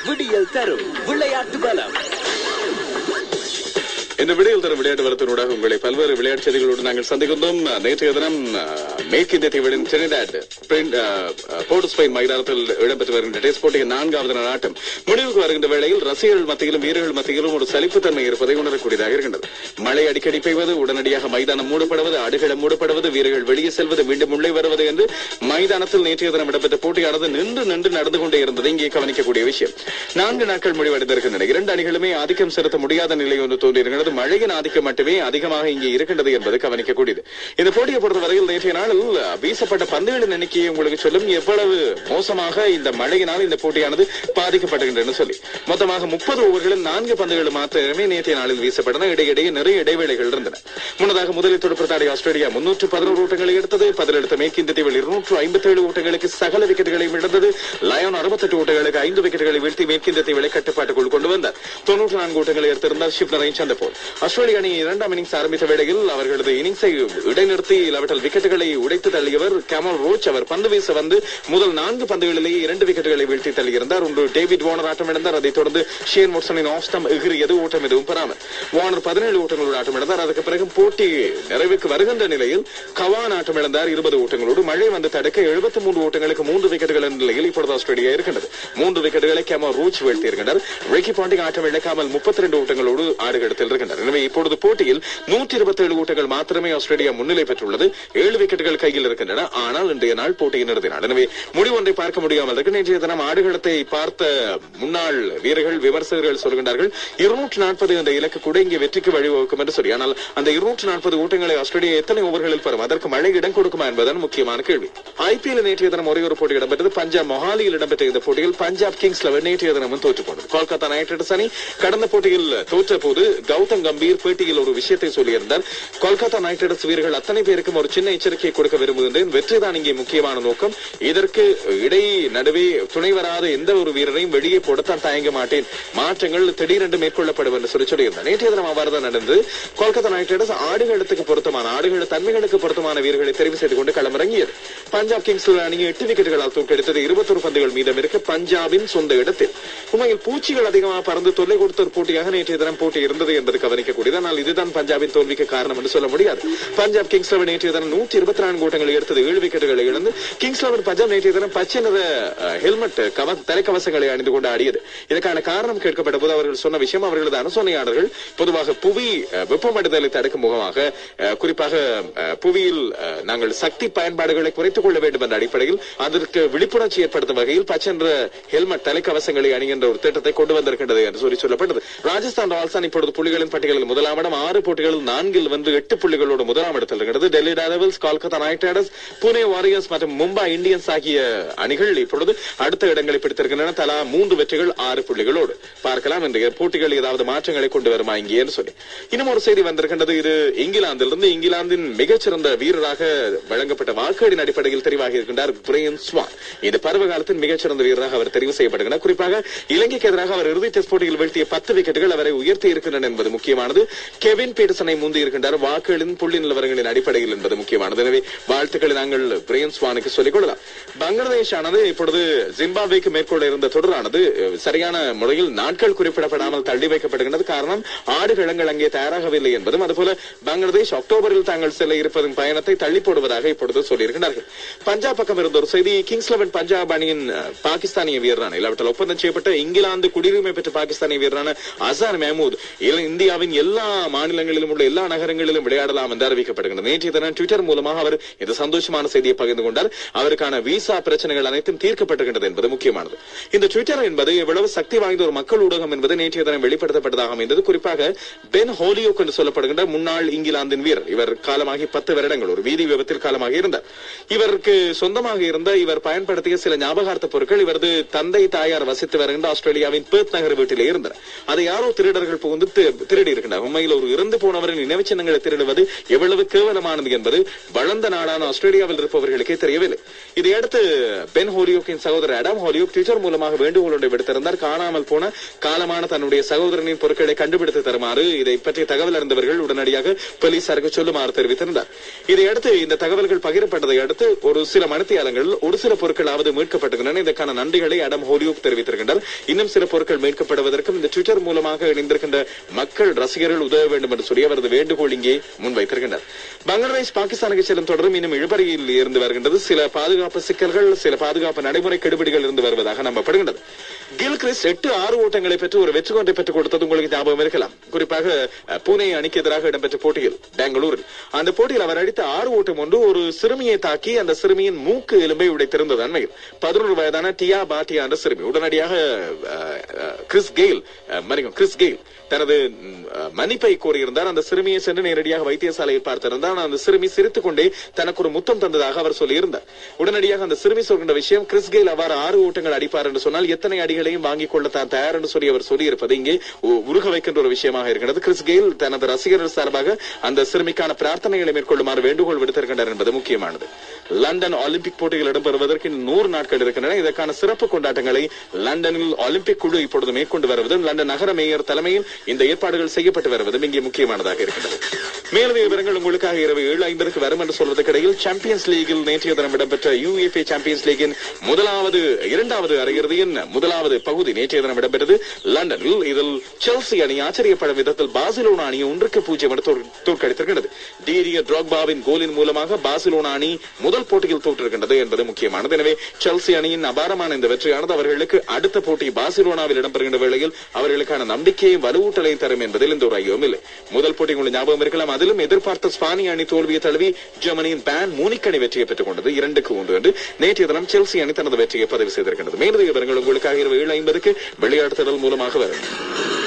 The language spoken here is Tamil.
விடியல் தரும் விளையாட்டு பலம். இந்த விடியல் தரும் விளையாட்டு வரத்தினூடாக உங்களை பல்வேறு விளையாட்டு செய்திகளோடு நாங்கள் சந்திக்கின்றோம். நேற்றைய தினம் மேற்கிந்திய தீவுகளின் டிரினிடாட் போர்ட் ஸ்பெயின் மைதானத்தில் இடம்பெற்று வருகின்ற டெஸ்ட் போட்டியின் 4வது நாள் ஆட்டம் முடிவுக்கு வருகின்ற வேளையில் ரசிகர்கள் மத்தியிலும் வீரர்கள் மத்தியிலும் ஒரு சலிப்புத்தன்மை இருப்பதை உணரக்கூடியதாக இருக்கின்றது. மழை அடிக்கடி பெய்வது, உடனடியாக மைதானம் மூடப்படுவது, அடுகளம் மூடப்படுவது, வீரர்கள் வெளியே செல்வது, மீண்டும் உள்ளே வருவது என்று மைதானத்தில் நேற்றைய தினம் இடம்பெற்ற போட்டியானது நின்று நடந்து கொண்டே இருந்தது இங்கே கவனிக்கக்கூடிய விஷயம். 4 நாட்கள் முடிவடைந்திருக்கின்றன. 2 அணிகளுமே ஆதிக்கம் செலுத்த முடியாத நிலை ஒன்று தோன்றியிருக்கிறது. மழையின் ஆதிக்கம் மட்டுமே அதிகமாக இங்கே இருக்கின்றது என்பது கவனிக்கக்கூடியது. இந்த போட்டியை பொறுத்தவரையில் நேற்றைய நாளில் வீசப்பட்ட பந்துகளின் எண்ணிக்கையை உங்களுக்கு சொல்லும் எவ்வளவு மோசமாக இந்த மழையினால் இந்த போட்டியானது பாதிக்கப்படுகின்றன சொல்லி. மொத்தமாக 30 ஓவர்களில் 4 பந்துகள் மாத்திரமே நேற்றைய நாளில் வீசப்பட்டன. இடையிடையே நிறைய இடைவேளைகள் இருந்தன. முன்னதாக முதலில் துடுப்படுத்தாடிய ஆஸ்திரேலியா 311 ஓட்டங்களை எடுத்தது. பதிலெடுத்த மேற்கிந்திய தீவில் 257 ஓட்டங்களுக்கு சகல விக்கெட்டுகளையும் இழந்தது. லயன் 68 ஓட்டங்களுக்கு 5 விக்கெட்டுகளை வீழ்த்தி மேற்கிந்திய தீவிலை கட்டுப்பாட்டுக்குள் கொண்டு வந்தார். 94 ஓட்டங்களை எடுத்திருந்தார் ஷிப்னரை சந்தபோல். ஆஸ்திரேலிய அணி 2ஆம் இன்னிங்ஸ் ஆரம்பித்த வேளையில் அவர்களது இன்னிங்ஸை இடைநிறுத்தி இல்லாவிட்டால் விக்கெட்டுகளை உடைத்து தள்ளியவர் கேமல் ரோச். அவர் பந்து வீச வந்து முதல் 4 பந்துகளிலேயே 2 விக்கெட்டுகளை வீழ்த்தி தள்ளியிருந்தார். ஒன்று டேவிட் வார்னர் ஆட்டமிழந்தார். அதைத் தொடர்ந்து ஷேன் வாட்சனின் ஆஃப் ஸ்டம்ப் எகிரியது. ஓட்டம் எதுவும் பெறாமல் வார்னர் 17 ஓட்டங்களோடு ஆட்டமிழந்தார். அதற்கு பிறகு போட்டி நிறைவுக்கு வருகின்ற நிலையில் கவான் ஆட்டமிழந்தார் 20 ஓட்டங்களோடு. மழை வந்து தடுக்க 73 ஓட்டங்களுக்கு 3 விக்கெட்டுகள் என்ற நிலையில் இப்பொழுது ஆஸ்திரேலியா இருக்கின்றது. 3 விக்கெட்டுகளை கேமல் ரோச் வீழ்த்தியிருக்கின்றனர். ரிக்கி பாண்டிங் ஆட்டம் இழக்காமல் 32 ஓட்டங்களோடு ஆடுகளத்தில் இருக்கின்றனர். எனவே இப்பொழுது போட்டியில் 127 ஓட்டங்கள் மாத்திரமே ஆஸ்திரேலியா முன்னிலை பெற்றுள்ளது. 7 விக்கெட்டுகள் கையில் இருக்கின்றன. ஆனால் இன்றைய நாள் போட்டியின் இறுதி நாள். எனவே முடிவு ஒன்றை பார்க்க முடியாமல் இருக்கு. நேற்றைய தினம் ஆடுகளத்தை பார்த்த முன்னாள் வீரர்கள் விமர்சகர்கள் சொல்கின்றார்கள் 240 என்ற இலக்கு கூட இங்கே வெற்றிக்கு வழிவகுக்கும் என்று சொல்லி. ஆனால் அந்த 240 ஓட்டங்களை ஆஸ்திரேலியா எத்தனை ஓவர்களில் பெறும்? அதற்கு மழை இடம் கொடுக்குமா என்பதுதான் முக்கியமான கேள்வி. ஐபிஎல் நேற்றைய தினம் ஒரே ஒரு போட்டி இடம்பெற்றது. பஞ்சாப் மொஹாலியில் இடம்பெற்ற இந்த போட்டியில் பஞ்சாப் கிங்ஸ் 11 நேற்றைய தினமும் தோற்றுக் கொண்டது. கொல்கத்தா நைட் ரைடர்ஸ் அணி கடந்த போட்டியில் தோற்ற போது கௌதம் கம்பீர் பேட்டியில் ஒரு விஷயத்தை சொல்லியிருந்தார். கொல்கத்தா நைட் ரைடர்ஸ் வீரர்கள் அத்தனை பேருக்கும் ஒரு சின்ன எச்சரிக்கையை கொடுக்க விரும்புகின்றேன். வெற்றிதான் இங்கே முக்கியமான நோக்கம். இதற்கு இடையே நடுவே துணை வராத எந்த ஒரு வீரரையும் வெளியே போடத்தான் தயங்க மாட்டேன். மாற்றங்கள் திடீரென்று மேற்கொள்ளப்படும் என்று சொல்லியிருந்தார். நேற்றைய தினம் அவ்வாறுதான் நடந்தது. கொல்கத்தா நைட் ரைடர்ஸ் ஆடுகளத்துக்கு பொருத்தமான ஆடுகள தன்மைகளுக்கு பொருத்தமான வீரர்களை தெரிவு செய்து கொண்டு களமிறங்கியது. பஞ்சாப் கிங்ஸ் அணியை 8 விக்கெட்டுகளால் தோற்கடித்தது. 21 பந்துகள் மீதம் இருக்க பஞ்சாபின் சொந்த இடத்தில். உண்மையில் பூச்சிகள் அதிகமாக பறந்து தொல்லை கொடுத்த ஒரு போட்டியாக நேற்றைய தினம் போட்டி இருந்தது என்பது கவனிக்கக்கூடியது. ஆனால் இதுதான் பஞ்சாபின் தோல்விக்கு காரணம் என்று சொல்ல முடியாது. பஞ்சாப் கிங்ஸ் 11 நேற்றைய தினம் 124 ஓட்டங்களை எடுத்தது. 7 விக்கெட்டுகளை இழந்து கிங்ஸ் 11 பஞ்சாப் நேற்றைய தினம் பச்சை நிற ஹெல்மெட் தலைக்கவசங்களை அணிந்து கொண்டு ஆடியது. இதற்கான காரணம் கேட்கப்பட்ட போது அவர்கள் சொன்ன விஷயம், அவர்களது அனுசரணையாளர்கள் பொதுவாக புவி வெப்பமடைதலை தடுக்கும் முகமாக, குறிப்பாக புவியில் நாங்கள் சக்தி பயன்பாடுகளை குறைத்துக் கொள்ள வேண்டும் என்ற அடிப்படையில் அதற்கு விழிப்புணர்ச்சி ஏற்படுத்தும் வகையில் பச்சை நிற ஹெல்மெட் தலைக்கவசங்களை அணிகின்ற ஒரு திட்டத்தை கொண்டு வந்திருக்கின்றது என்று சொல்லப்பட்டது. ராஜஸ்தான் ராயல்ஸ் அணி இப்பொழுது புள்ளிகளின் பட்டியலில் முதலாம் இடம். 6 போட்டிகளில் 4 வந்து 8 புள்ளிகளோடு முதலாம் இடத்தில் இருக்கிறது. Delhi Daredevils, Kolkata night Riders, Pune warriors மற்றும் மும்பை இந்தியன்ஸ் ஆகிய அணிகள் இப்பொழுது அடுத்த இடங்களை பிடித்திருக்கின்றன. தலா 3 வெற்றிகள் 6 புள்ளிகளோடு. பார்க்கலாம் இன்றைய போட்டிகள் ஏதாவது மாற்றங்களை கொண்டு வருமா இங்கே என்று சொல்லி. இன்னும் ஒரு செய்தி வந்திருக்கின்றது. இது இங்கிலாந்திலிருந்து. இங்கிலாந்தின் மிகச்சிறந்த வீரராக வழங்கப்பட்ட வாக்குகளின் அடிப்படையில் தெரிவாகி இருக்கின்றார் பிரையன் ஸ்வான். இந்த பருவ காலத்தின் மிகச்சிறந்த வீரராக அவர் தெரிவு செய்யப்படுகிறார். குறிப்பாக இலங்கைக்கு எதிராக அவர் இறுதி டெஸ்ட் போட்டியில் வீழ்த்திய 10 விக்கெட்டுகள் அவரை உயர்த்தி இருக்கின்றன என்பது முக்கியமானது. கெவின் பீட்டர்சனை முந்தி இருக்கின்றார் வாக்குகளின் புள்ளி நிலவரங்களின் அடிப்படையில் என்பது முக்கியமானது. எனவே வாழ்த்துக்களை நாங்கள் பிரையன் ஸ்வானுக்கு சொல்லிக் கொள்ளலாம். பங்களாதேஷ் ஆனது இப்பொழுது ஜிம்பாப்வேக்கு மேற்கொள்ள இருந்த தொடரானது சரியான முறையில் நாட்கள் குறிப்பிடப்படாமல் தள்ளி வைக்கப்படுகின்றது. காரணம் ஆடுகளங்கள் அங்கே தயாராகவில்லை என்பதும், அதுபோல பங்களாதேஷ் அக்டோபரில் தாங்கள் செல்ல இருப்பதன் பயணத்தை தள்ளி போடுவதாக இப்பொழுது சொல்லியிருக்கிறார்கள். பஞ்சாப் பக்கம் இருந்த ஒரு செய்தி, கிங்ஸ் 11 பஞ்சாப் அணியின் பாகிஸ்தானிய வீரரான இல்லாவிட்டால் ஒப்பந்தம் செய்யப்பட்ட இங்கிலாந்து குடியுரிமை பெற்ற பாகிஸ்தானிய வீரரான அசார் மெஹமூத் இந்தியாவின் எல்லா மாநிலங்களிலும் உள்ள எல்லா நகரங்களிலும் விளையாடலாம் என்று அறிவிக்கப்படுகிறது. நேற்றைய தினம் ட்விட்டர் மூலமாக அவர் இந்த சந்தோஷமான செய்தியை பகிர்ந்து கொண்டார். அவருக்கான விசா பிரச்சனைகள் அனைத்தும் தீர்க்கப்பட்டிருக்கிறது என்பது முக்கியமானது. இந்த ட்விட்டர் என்பது எவ்வளவு சக்தி வாய்ந்த ஒரு மக்கள் ஊடகம் என்பது நேற்றைய தினம் வெளிப்படுத்தப்பட்டதாக அமைந்தது. குறிப்பாக பென் ஹோலியோக் என்று சொல்லப்படுகின்ற முன்னாள் இங்கிலாந்தின் வீரர். இவர் காலமாகி 10 வருடங்கள் ஒரு வீதி விபத்தில் காலமாக இருந்தார். இவருக்கு சொந்தமாக இருந்த இவர் பயன்படுத்திய சில ஞாபகார்த்த பொருட்கள் இவரது தந்தை தாயார் வசித்து வருகின்ற ஆஸ்திரேலியாவின் பெர்த் நகர வீட்டிலே இருந்தனர். அதை யாரோ திருடர்கள் புகுந்து திருடி இருக்கின்றனர். உண்மையில் ஒரு இறந்து போனவரின் நினைவு சின்னங்களை திருடுவது எவ்வளவு கேவலமானது என்பது வளர்ந்த நாடான ஆஸ்திரேலியாவில் இருப்பவர்களுக்கே தெரியவில்லை. இதையடுத்து பென் ஹோலியோக்கின் சகோதரர் அடம் ஹோலியோக் ட்விட்டர் மூலமாக வேண்டுகோள் ஒன்றை விடுத்திருந்தார். காணாமல் போன காலமான தன்னுடைய சகோதரனின் பொருட்களை கண்டுபிடித்து தருமாறு இதை பற்றிய தகவல் அறிந்தவர்கள் உடனடியாக போலீசாருக்கு சொல்லுமாறு தெரிவித்திருந்தார். இதையடுத்து இந்த தகவல்கள் பகிரப்பட்டதை அடுத்து ஒரு சில மணித்தியாலங்களில் ஒரு சில பொருட்களாவது மீட்கப்பட்டுள்ளன. இதற்கான நன்றிகளை அடம் ஹோலியோக் தெரிவித்திருக்கின்றனர். இன்னும் சில பொருட்கள் மீட்கப்படுவதற்கும் இந்த ட்விட்டர் மூலமாக இணைந்திருக்கின்ற மக்கள் ரசிகர்கள் உதவ வேண்டும் என்று சொல்லி அவரது வேண்டுகோள் இங்கே முன்வைத்திருக்கின்றனர். பங்களாதேஷ் பாகிஸ்தானுக்கு செல்லும் தொடரும் இன்னும் இழுபறியில் இருந்து வருகின்றது. சில பாதுகாப்பு சிக்கல்கள், சில பாதுகாப்பு நடைமுறை கெடுபிடிகள் இருந்து வருவதாக நம்பப்படுகின்றது. கில்கிறிஸ்ட் 8-6 ஓட்டங்களை பெற்று ஒரு வெற்றி ஒன்றை பெற்றுக் கொடுத்தது உங்களுக்கு ஞாபகம் இருக்கலாம். குறிப்பாக புனே அணிக்கு எதிராக இடம்பெற்ற போட்டியில் பெங்களூரில் அந்த போட்டியில் அவர் அடித்த 6 ஓட்டம் ஒன்று ஒரு சிறுமியை தாக்கி அந்த சிறுமியின் மூக்கு எலும்பை உடைத்திருந்தது. அண்மையில் 11 வயதான டியா பாட்டியா என்ற சிறுமி உடனடியாக கிறிஸ் கெயில் தனது மன்னிப்பை கோரியிருந்தார். அந்த சிறுமியை சென்று நேரடியாக வைத்தியசாலையில் பார்த்திருந்தார். அந்த சிறுமி சிரித்துக் கொண்டே தனக்கு ஒரு முத்தம் தந்ததாக அவர் சொல்லியிருந்தார். உடனடியாக அந்த சிறுமி சொல்கின்ற விஷயம், கிறிஸ் கெயில் அவ்வாறு 6 ஓட்டங்கள் அடிப்பார் என்று சொன்னால் எத்தனை அடிகளையும் வாங்கிக் கொள்ள தான் தயார் என்று சொல்லி அவர் சொல்லியிருப்பது இங்கே உருக வைக்கின்ற ஒரு விஷயமாக இருக்கிறது. கிறிஸ் கெயில் தனது ரசிகர்கள் சார்பாக அந்த சிறுமிக்கான பிரார்த்தனைகளை மேற்கொள்ளுமாறு வேண்டுகோள் விடுத்திருக்கின்றனர் என்பது முக்கியமானது. லண்டன் ஒலிம்பிக் போட்டிகள் இடம்பெறுவதற்கு 100 நாட்கள் இருக்கின்றன. இதற்கான சிறப்பு கொண்டாட்டங்களை லண்டனில் ஒலிம்பிக் குழு இப்பொழுது மேற்கொண்டு வருவதும் லண்டன் நகர மேயர் தலைமையில் இந்த ஏற்பாடுகள் செய்யப்பட்டு வருவதும் இங்கே முக்கியமானதாக இருக்கின்றது. மேலதிக விவரங்கள் உங்களுக்காக இரவு 7:50 வரும் என்று சொல்வதற்கு இடையில் சாம்பியன்ஸ் லீகில் நேற்றைய தினம் இடம்பெற்ற UEFA சாம்பியன்ஸ் லீகின் இரண்டாவது அரையிறுதியின் முதலாவது பகுதி நேற்றைய தினம் இடம்பெற்றது லண்டனில். இதில் செல்சி அணி ஆச்சரியப்படும் விதத்தில் பார்சிலோனா அணியை 1-0 என தோற்கடித்திருக்கிறது. டீடியர் ட்ராக்பாவின் கோலின் மூலமாக பார்சிலோனா அணி முதல் போட்டியில் தோற்றிருக்கின்றது என்பது முக்கியமானது. எனவே செல்சி அணியின் அபாரமான இந்த வெற்றியானது அவர்களுக்கு அடுத்த போட்டி பார்சிலோனாவில் இடம்பெறுகின்ற வேளையில் அவர்களுக்கான நம்பிக்கையை வலுவூட்டலையும் தரும் என்பதில் எந்த ஒரு ஐயமும் இல்லை. முதல் போட்டி உங்களுக்கு ஞாபகம் இருக்கலாம். அதிலும் எதிர்பார்த்த ஸ்பானிய அணி தோல்வியை தழுவி ஜெர்மனியின் பேன் மூனிக் அணி வெற்றியை பெற்றுக் கொண்டது 2-1 என்று. நேற்றைய தினம் செல்சி அணி தனது வெற்றியை பதிவு செய்திருக்கிறது. மேலதிக விவரங்கள் உங்களுக்காக இரவு 7:50 விளையாட்டு திடல் மூலமாக வரும்.